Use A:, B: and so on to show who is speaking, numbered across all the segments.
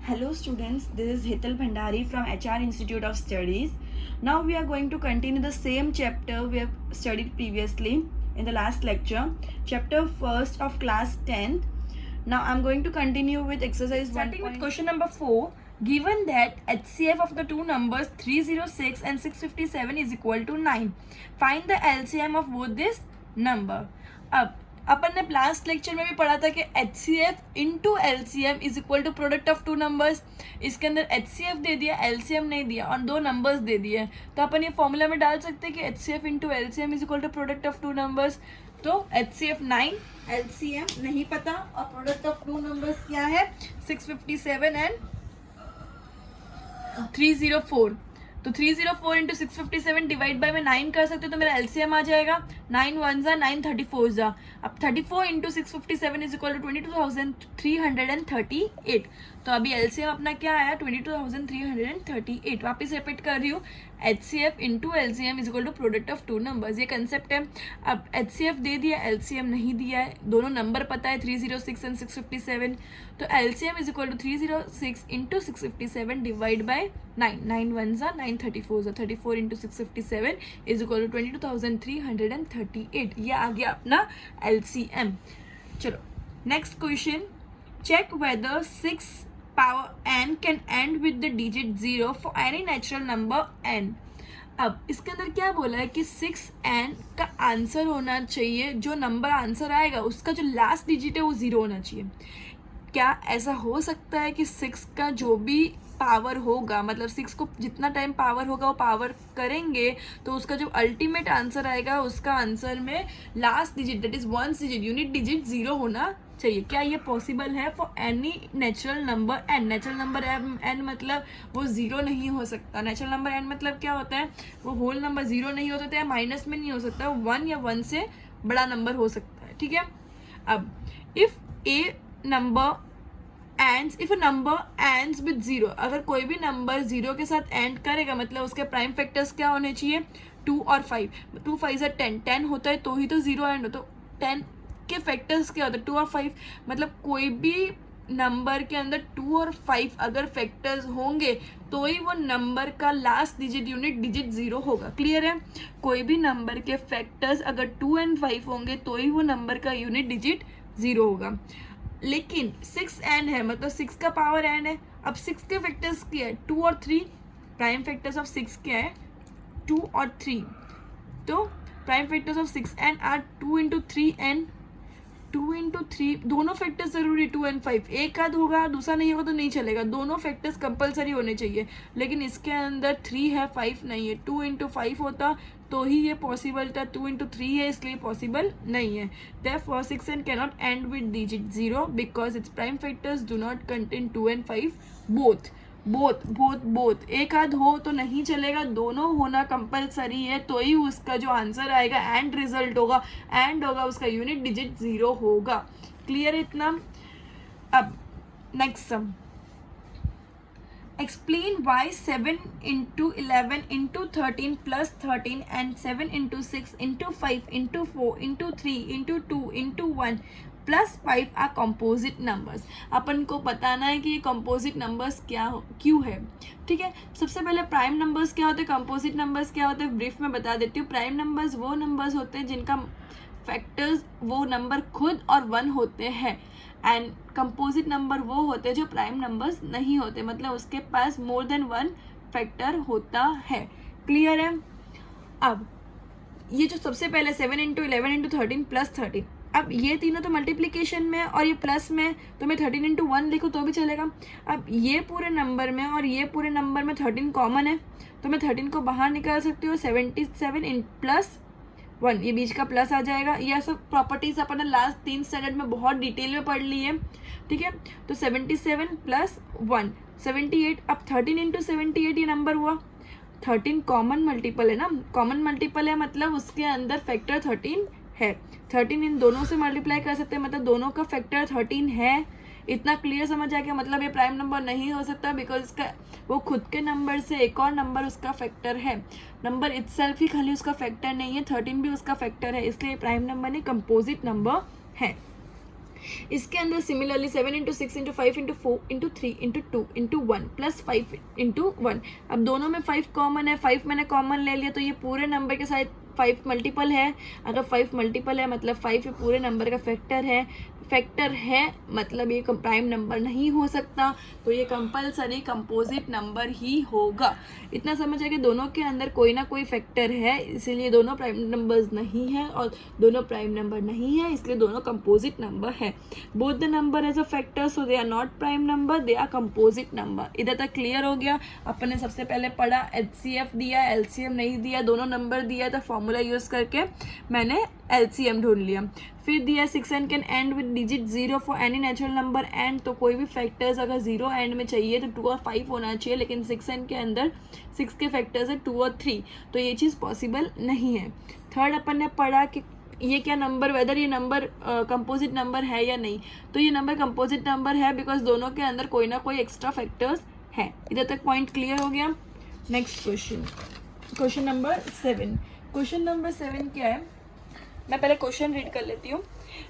A: Hello students, this is Hital Bhandari from HR Institute of Studies. Now we are going to continue the same chapter we have studied previously in the last lecture, chapter first of class 10th. Now I am going to continue with exercise
B: Starting with question number 4. Given that HCF of the two numbers 306 and 657 is equal to 9. Find the LCM of both this number. अब अपन ने last lecture में भी पढ़ा था कि H C F into L C M is equal to product of two numbers. इसके अंदर H C F दे दिया, एल सी एम नहीं दिया और दो नंबर्स दे दिए, तो अपन ये फॉर्मूला में डाल सकते हैं कि H C F into L C M is equal to product of two numbers. तो H C F 9, L C M नहीं पता और प्रोडक्ट ऑफ टू नंबर्स क्या है 657 एंड 304. तो 304 इंटू 657 डिवाइड बाय में 9 कर सकते हो तो मेरा एलसीएम आ जाएगा 9 1 जा 9 34 जा. अब 34 इंटू 657 इज इक्वल टू 22,338. तो अभी एलसीएम अपना क्या आया 22,338. वापस रिपीट कर रही हूँ, HCF into LCM is equal to product of two numbers. ये कंसेप्ट है. अब HCF दे दिया, एलसीएम नहीं दिया है, दोनों नंबर पता है 306 एंड 657. तो LCM is equal to 306 into 657 divide by 9. 9 1 जा 9 34 जा. 34 इंटू 657 इज इक्वल टू 22,338. ये आ गया अपना LCM. चलो next question. Check whether 6 power n can end with the digit 0 for any natural number n. अब इसके अंदर क्या बोला है कि 6n का आंसर होना चाहिए, जो नंबर आंसर आएगा उसका जो लास्ट डिजिट है वो 0 होना चाहिए. क्या ऐसा हो सकता है कि 6 का जो भी पावर होगा, मतलब 6 को जितना टाइम पावर होगा वो पावर करेंगे तो उसका जो अल्टीमेट आंसर आएगा उसका आंसर में last digit that is 1 digit unit digit 0 होना चाहिए. क्या ये पॉसिबल है for any natural number n? Natural number n मतलब वो 0 नहीं हो सकता. नेचुरल नंबर एन मतलब क्या होता है, वो होल नंबर 0 नहीं हो सकता या माइनस में नहीं हो सकता, 1 या 1 से बड़ा नंबर हो सकता है. ठीक है. अब if a number ends with 0, अगर कोई भी नंबर 0 के साथ एंड करेगा मतलब उसके प्राइम फैक्टर्स क्या होने चाहिए 2 और 5. 2 5 जा 10. 10 होता है तो ही तो 0 एंड हो. तो 10 के फैक्टर्स क्या होता है 2 और 5. मतलब कोई भी नंबर के अंदर 2 और 5 अगर फैक्टर्स होंगे तो ही वो नंबर का लास्ट डिजिट यूनिट डिजिट 0 होगा. क्लियर है. कोई भी नंबर के फैक्टर्स अगर 2 एंड 5 होंगे तो ही वो नंबर का यूनिट डिजिट 0 होगा. लेकिन 6n है मतलब 6 का पावर n है. अब 6 के फैक्टर्स क्या है 2 और 3. प्राइम फैक्टर्स ऑफ 6 क्या है 2 और 3. तो prime factors of 6n are 2 into 3n. 2 into 3 दोनों फैक्टर्स जरूरी 2 एंड 5. एक आध होगा दूसरा नहीं होगा तो नहीं चलेगा. दोनों फैक्टर्स कंपलसरी होने चाहिए. लेकिन इसके अंदर 3 है 5 नहीं है. 2 इंटू 5 होता तो ही ये पॉसिबल था. 2 इंटू 3 है इसलिए पॉसिबल नहीं है. Therefore 6n cannot end with digit 0 because its prime factors do not contain 2 and 5 both. एक आध हो तो नहीं चलेगा, दोनों होना कंपलसरी है तो ही उसका जो आंसर आएगा एंड रिजल्ट होगा एंड होगा उसका यूनिट डिजिट 0 होगा. क्लियर है इतना. अब next sum. Explain why 7 into 11 into 13 plus 13 and 7 into 6 into 5 into 4 into 3 into 2 into 1 plus 5 are composite numbers. अपन को बताना है कि ये कंपोजिट नंबर्स क्यों है. ठीक है. सबसे पहले प्राइम नंबर्स क्या होते हैं, कंपोजिट नंबर्स क्या होते हैं, ब्रीफ में बता देती हूँ. प्राइम नंबर्स वो नंबर्स होते हैं जिनका फैक्टर्स वो नंबर खुद और 1 होते हैं. एंड कंपोजिट नंबर वो होते हैं जो प्राइम नंबर्स नहीं होते, मतलब उसके पास मोर देन 1 फैक्टर होता है. क्लियर है. अब ये जो सबसे पहले 7 इंटू 11 इंटू 13 प्लस 13, अब ये तीनों तो मल्टीप्लिकेशन में और ये प्लस में, तो मैं 13 इंटू 1 लिखूँ तो भी चलेगा. अब ये पूरे नंबर में और ये पूरे नंबर में 13 कॉमन है तो मैं 13 को बाहर निकाल सकती हूँ. 77 इन प्लस 1 ये बीच का प्लस आ जाएगा. यह सब प्रॉपर्टीज अपन ने लास्ट 3 स्टैंडर्ड में बहुत डिटेल में पढ़ ली है. ठीक है. तो 77 प्लस 1 78. अब 13 इंटू 78 ये नंबर हुआ. 13 कॉमन मल्टीपल है ना, कॉमन मल्टीपल है मतलब उसके अंदर फैक्टर 13 है. 13 इन दोनों से मल्टीप्लाई कर सकते हैं मतलब दोनों का फैक्टर 13 है. इतना क्लियर समझ आ गया. मतलब ये प्राइम नंबर नहीं हो सकता बिकॉज इसका वो खुद के नंबर से एक और नंबर उसका फैक्टर है. नंबर इटसेल्फ ही खाली उसका फैक्टर नहीं है, 13 भी उसका फैक्टर है, इसलिए प्राइम नंबर नहीं कंपोजिट नंबर है. इसके अंदर similarly 7 into 6 into 5 into 4 into 3 into 2 into 1 plus 5 into 1. अब दोनों में 5 कॉमन है, 5 मैंने कॉमन ले लिया तो ये पूरे नंबर के साथ 5 मल्टीपल है. अगर 5 मल्टीपल है मतलब 5 पूरे नंबर का फैक्टर है मतलब ये प्राइम नंबर नहीं हो सकता, तो ये कंपलसरी कंपोजिट नंबर ही होगा. इतना समझ आया कि दोनों के अंदर कोई ना कोई फैक्टर है, इसीलिए दोनों प्राइम नंबर्स नहीं है और दोनों प्राइम नंबर नहीं है, इसलिए दोनों कंपोजिट नंबर है. Both the number has a factor, so they are not prime number, they are composite number. इधर तक क्लियर हो गया. अपन ने सबसे पहले पढ़ा HCF दिया, LCM नहीं दिया, दोनों नंबर दिया तो फॉर्मूला यूज करके मैंने LCM ढूंढ लिया. फिर दिया 6 and can end with digit 0 for any natural number and, तो कोई भी फैक्टर्स अगर 0 एंड में चाहिए तो 2 और 5 होना चाहिए, लेकिन 6 and के अंदर 6 के फैक्टर्स है 2 और 3, तो ये चीज़ पॉसिबल नहीं है. थर्ड अपन ने पढ़ा कि ये क्या नंबर, वेदर ये नंबर कंपोजिट नंबर है या नहीं, तो ये नंबर कंपोजिट नंबर है बिकॉज दोनों के अंदर कोई ना कोई एक्स्ट्रा फैक्टर्स है. इधर तक पॉइंट क्लियर हो गया. Next question number 7. Question number 7 क्या है, मैं पहले क्वेश्चन रीड कर लेती हूँ.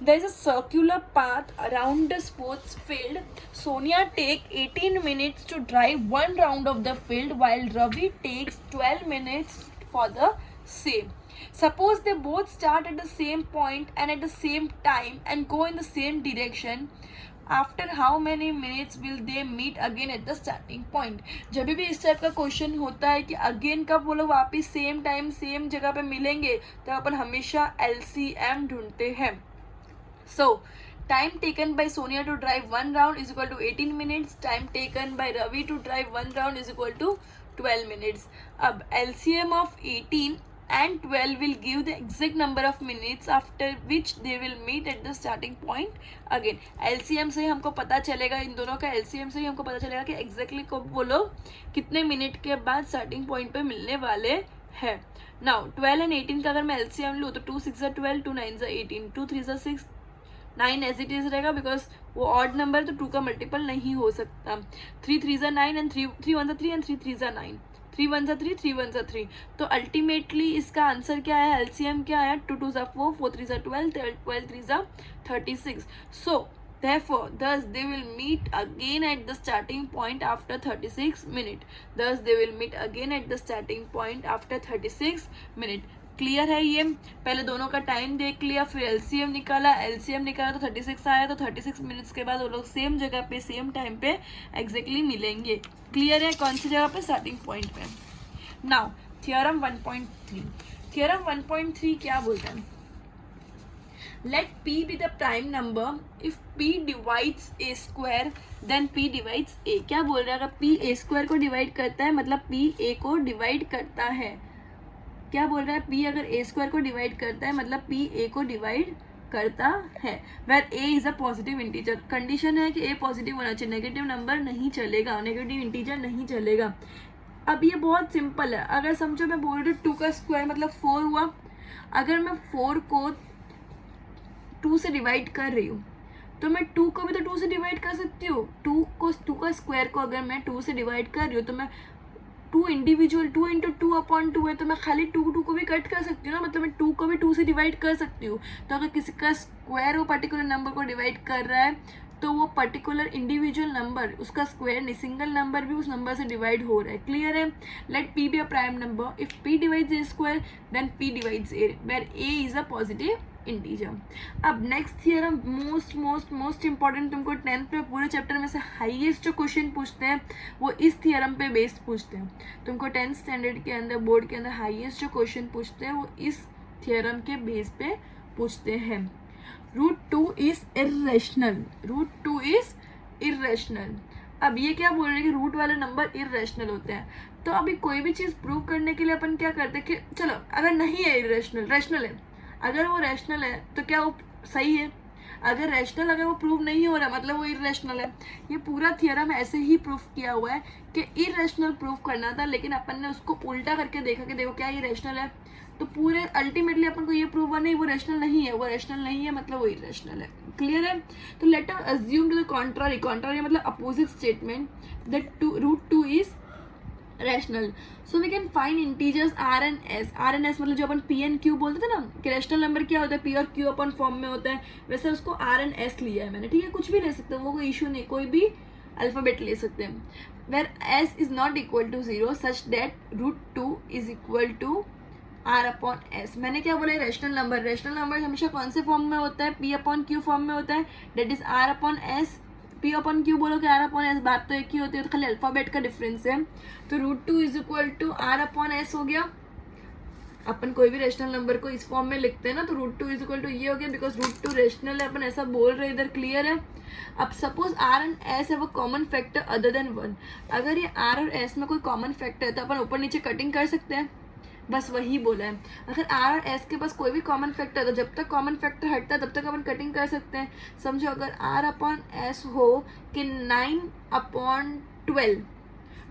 B: There is a circular path around the sports field. Sonia takes 18 minutes to drive one round of the field while Ravi takes 12 minutes for the same. Suppose they both start at the same point and at the same time and go in the same direction. After how many minutes will they meet again at the starting point? जब भी इस type का question होता है कि again कब वो लोग वापिस सेम टाइम सेम जगह पे मिलेंगे, तो अपन हमेशा LCM ढूंढते हैं. So time taken by Sonia to drive one round is equal to 18 minutes. Time taken by Ravi to drive one round is equal to 12 minutes. अब LCM of 18 and 12 will give the exact number of minutes after which they will meet at the starting point again. LCM से हमको पता चलेगा, इन दोनों का LCM से ही हमको पता चलेगा कि एग्जैक्टली कब वो लोग कितने मिनट के बाद स्टार्टिंग पॉइंट पे मिलने वाले हैं. नाउ 12 एंड 18 का अगर मैं LCM लूँ तो 2 6 12, 2 9 18, 2 3 6, 9 एज इट इज रहेगा बिकॉज वो ऑड नंबर तो 2 का मल्टीपल नहीं हो सकता. 3 3 9 एंड 3 1 3 एंड 3 3 9, 3 1 3, 3 1 3. तो अल्टीमेटली इसका आंसर क्या है, LCM क्या आया, 2 2 4, 4 3 12, 12 3 36. सो therefore thus they will meet again at the starting point after 36 minutes. Thus they will meet again at the starting point after 36 minutes. Clear है ये. पहले दोनों का टाइम देख लिया, फिर LCM निकाला तो 36 आया, तो 36 मिनट्स के बाद वो लोग सेम जगह पे सेम टाइम पे एग्जैक्टली मिलेंगे. क्लियर है कौन सी जगह पे, स्टार्टिंग पॉइंट पे. Now theorem 1.3. थ्योरम 1.3 क्या बोलता है, let P be the prime number if P divides A square then P divides A. क्या बोल रहा है, अगर P A square को डिवाइड करता है मतलब P A को डिवाइड करता है. क्या बोल रहा है, P अगर A स्क्वायर को डिवाइड करता है मतलब P A को डिवाइड करता है. Where A is a positive integer. Condition है कि A पॉजिटिव होना चाहिए, नेगेटिव नंबर नहीं चलेगा, नेगेटिव इंटीजर नहीं चलेगा. अब ये बहुत सिंपल है. अगर समझो मैं बोल रही हूँ 2 का स्क्वायर मतलब 4 हुआ, अगर मैं 4 को 2 से डिवाइड कर रही हूँ तो मैं 2 को भी तो 2 से डिवाइड कर सकती हूँ. 2 का स्क्वायर को अगर मैं 2 से डिवाइड कर रही हूँ तो मैं 2 इंडिविजुअल 2 इंटू 2/2 है तो मैं खाली 2 को भी कट कर सकती हूँ ना, मतलब मैं 2 को भी 2 से डिवाइड कर सकती हूँ. तो अगर किसी का स्क्वायर वो पर्टिकुलर नंबर को डिवाइड कर रहा है तो वो पर्टिकुलर इंडिविजुअल नंबर उसका स्क्वायर नहीं, सिंगल नंबर भी उस नंबर से डिवाइड हो रहा है. क्लियर है. Let P be a prime number if P divides A square then P divides A where A is a positive integer. अब नेक्स्ट थियरम मोस्ट इंपॉर्टेंट, तुमको 10th में पूरे चैप्टर में से हाईएस्ट जो क्वेश्चन पूछते हैं वो इस थियरम पे बेस्ड पूछते हैं. तुमको 10th स्टैंडर्ड के अंदर बोर्ड के अंदर हाईएस्ट जो क्वेश्चन पूछते हैं वो इस थियरम के बेस पे पूछते हैं. √2 इज इर्रेशनल. √2 is irrational. अब ये क्या बोल रहे हैं कि रूट वाले नंबर इर्रेशनल होते हैं. तो अभी कोई भी चीज़ प्रूव करने के लिए अपन क्या करते हैं कि चलो अगर नहीं है इर्रेशनल, रैशनल है, अगर वो रैशनल है तो क्या वो सही है, अगर रैशनल अगर वो प्रूव नहीं हो रहा मतलब वो इर्रेशनल है. ये पूरा थियरम ऐसे ही प्रूफ किया हुआ है कि इर्रेशनल प्रूफ करना था, लेकिन अपन ने उसको उल्टा करके देखा कि देखो क्या ये रैशनल है, तो पूरे अल्टीमेटली अपन को ये प्रूव हुआ नहीं वो रैशनल नहीं है, वो रैशनल नहीं है मतलब वो इर्रेशनल है. क्लियर है. तो let us assume to the contrary मतलब opposite statement that √2 is rational. So we can find integers R and S. R and S मतलब जो अपन पी एंड क्यू बोलते थे ना कि रैशनल नंबर क्या होता है, पी और क्यू अपन फॉर्म में होता है, वैसे उसको आर एंड एस लिया है मैंने. ठीक है, कुछ भी ले सकते हैं, वो कोई इशू नहीं, कोई भी अल्फाबेट ले सकते हैं. Where s is not equal to 0 such that √2 is equal to r upon s. मैंने क्या बोला, रैशनल नंबर. रैशनल नंबर हमेशा कौन से फॉर्म में होता है, पी अपॉन क्यू फॉर्म में होता है, that is r upon s. P upon q बोलो कि आर अपॉन एस, बात तो एक ही होती है, तो खाली अल्फाबेट का डिफरेंस है. तो √2 is equal to r upon s हो गया. अपन कोई भी रेशनल नंबर को इस फॉर्म में लिखते हैं ना, तो √2 इज इक्वल टू ये हो गया, बिकॉज √2 रेशनल है, अपन ऐसा बोल रहे हैं, इधर क्लियर है. अब सपोज आर एंड एस है वो कॉमन फैक्टर अदर देन 1. अगर ये आर और एस में कोई कॉमन फैक्टर है तो अपन ऊपर नीचे कटिंग कर सकते हैं, बस वही बोला है. अगर आर और एस के पास कोई भी कॉमन फैक्टर है तो जब तक कॉमन फैक्टर हटता है तब तक अपन कटिंग कर सकते हैं. समझो अगर आर अपॉन एस हो कि 9/12,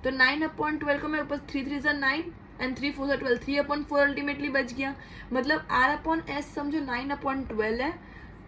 B: तो 9/12 को मैं ऊपर 3 3 9 एंड 3 4 12, 3/4 अल्टीमेटली बच गया. मतलब आर अपॉन एस समझो 9/12 है,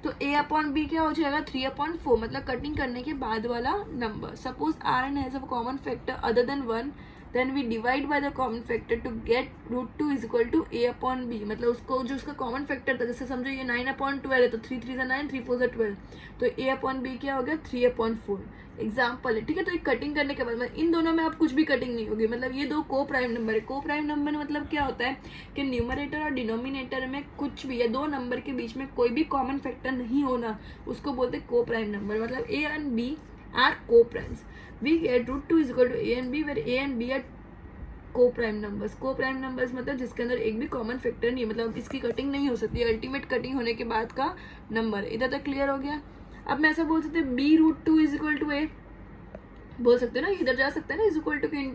B: तो ए अपॉन बी क्या हो जाएगा 3/4, मतलब कटिंग करने के बाद वाला number. Suppose r and s have a common factor other than 1, then we divide by the common factor to get √2 is equal to a upon b. मतलब उसको जो उसका कॉमन फैक्टर था, जैसे समझो ये 9/12 है तो 3 3 9, 3 4 12, तो a अपॉन b क्या हो गया 3/4. एग्जाम्पल है, ठीक है. तो एक कटिंग करने के बाद मतलब इन दोनों में अब कुछ भी कटिंग नहीं होगी. मतलब ये दो को प्राइम नंबर है. को प्राइम नंबर मतलब क्या होता है कि न्यूमरेटर और डिनोमिनेटर में कुछ भी या दो नंबर के बीच में कोई भी कॉमन फैक्टर नहीं होना, उसको बोलते हैं को प्राइम नंबर. मतलब a and b are co-primes. We get √2 is equal to a and b, where a and b are co-prime numbers. co-prime numbers मतलब जिसके अंदर एक भी कॉमन फैक्टर नहीं है, मतलब इसकी कटिंग नहीं हो सकती, अल्टीमेट कटिंग होने के बाद का नंबर. इधर तक क्लियर हो गया. अब मैं ऐसा बोल सकते हैं b √2 is equal to a, बोल सकते हो ना, इधर जा सकते हैं ना इज इक्वल टू के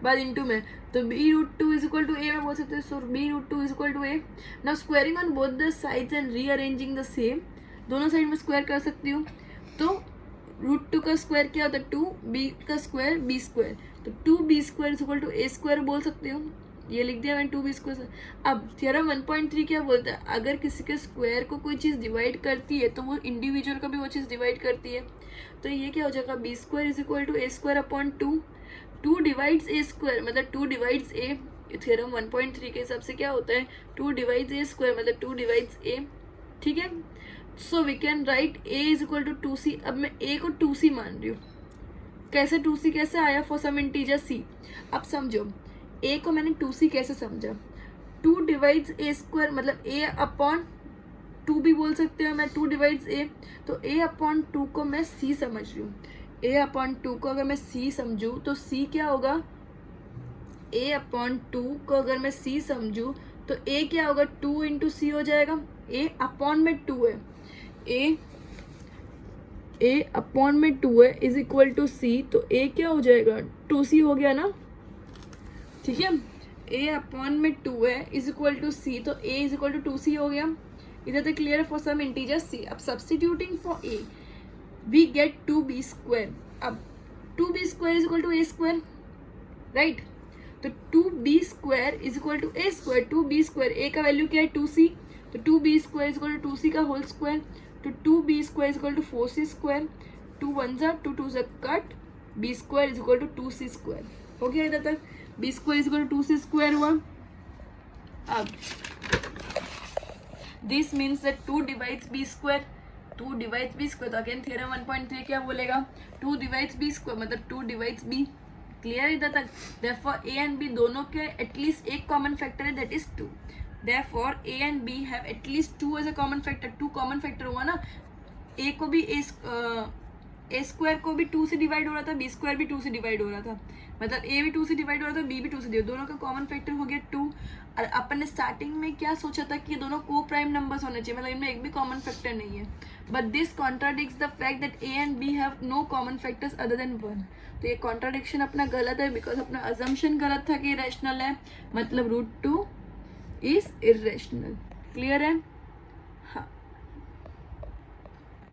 B: बाद इंटू में, तो b √2 is equal to a में बोल सकते हैं. So b √2 is equal to a. Now squaring on both the sides and rearranging the same, दोनों साइड में स्क्वायर कर सकती हूँ. तो √2 का स्क्वायर क्या होता है 2, b का स्क्वायर b स्क्वायर, तो 2b² is equal to a² बोल सकती हूँ. ये लिख दिया मैंने 2b². अब थ्योरम 1.3 क्या बोलता है, अगर किसी के स्क्वायर को कोई चीज़ डिवाइड करती है तो वो इंडिविजुअल को भी वो चीज़ डिवाइड करती है. तो ये क्या हो जाएगा b² is equal to a² upon 2. 2 divides a², मतलब 2 डिवाइड्स a. थ्योरम 1.3 के हिसाब से क्या होता है 2 डिवाइड्स a², मतलब 2 डिवाइड्स a. ठीक है. So we can write a is equal to 2c. अब मैं a को 2c मान रही हूँ. कैसे 2c कैसे आया, फॉर सम इंटीजर c. अब समझो a को मैंने 2c कैसे समझा, 2 डिवाइड्स a², मतलब a अपॉन 2 भी बोल सकते हो मैं, 2 डिवाइड्स a, तो a अपॉन 2 को मैं c समझ रही हूँ. a अपॉन 2 को अगर मैं c समझूँ तो c क्या होगा, a अपॉन 2 को अगर मैं c समझूँ तो a क्या होगा 2 इंटू c हो जाएगा. a अपॉन में 2 है, a अपॉन में 2 है इज इक्वल टू c, तो a क्या हो जाएगा 2c हो गया ना. ठीक है, a अपॉन में 2 है इज इक्वल टू c, तो a is equal to 2c हो गया. इधर तक क्लियर है फॉर सम इंटीजर c. अब substituting for a we get 2b². अब 2b² is equal to a², right. तो 2b² is equal to a². 2b², a का वैल्यू क्या है 2c, तो 2b² is equal to 2c का whole square, तो 2b² is equal to 4c². 2 1 2 2 cut, b² is equal to 2c². हो गया इधर तक. b² is equal to 2c² हुआ. अब this means that 2 divides b². 2 divides b², तो अगेन थ्योरम 1.3 क्या बोलेगा 2 डिवाइड्स b², मतलब 2 डिवाइड्स b. क्लियर इधर तक. देयरफॉर a एंड b दोनों के एटलीस्ट एक कॉमन फैक्टर है, that is 2. Therefore a and b have at least 2 as a common factor. 2 common factor हुआ ना, a को भी a² को भी 2 से डिवाइड हो रहा था, b² भी 2 से डिवाइड हो रहा था, मतलब a भी 2 से डिवाइड हो रहा था, b भी 2 से डिवाइड, दोनों का कॉमन फैक्टर हो गया 2. और अपन ने स्टार्टिंग में क्या सोचा था कि ये दोनों को प्राइम नंबर्स होने चाहिए, मतलब इनमें एक भी कॉमन फैक्टर नहीं है. But this contradicts the fact that a and b have no common factors other than 1. तो ये कॉन्ट्राडिक्शन अपना गलत है, बिकॉज अपना अजम्पशन गलत था कि रैशनल है, मतलब √2 is irrational. क्लियर है.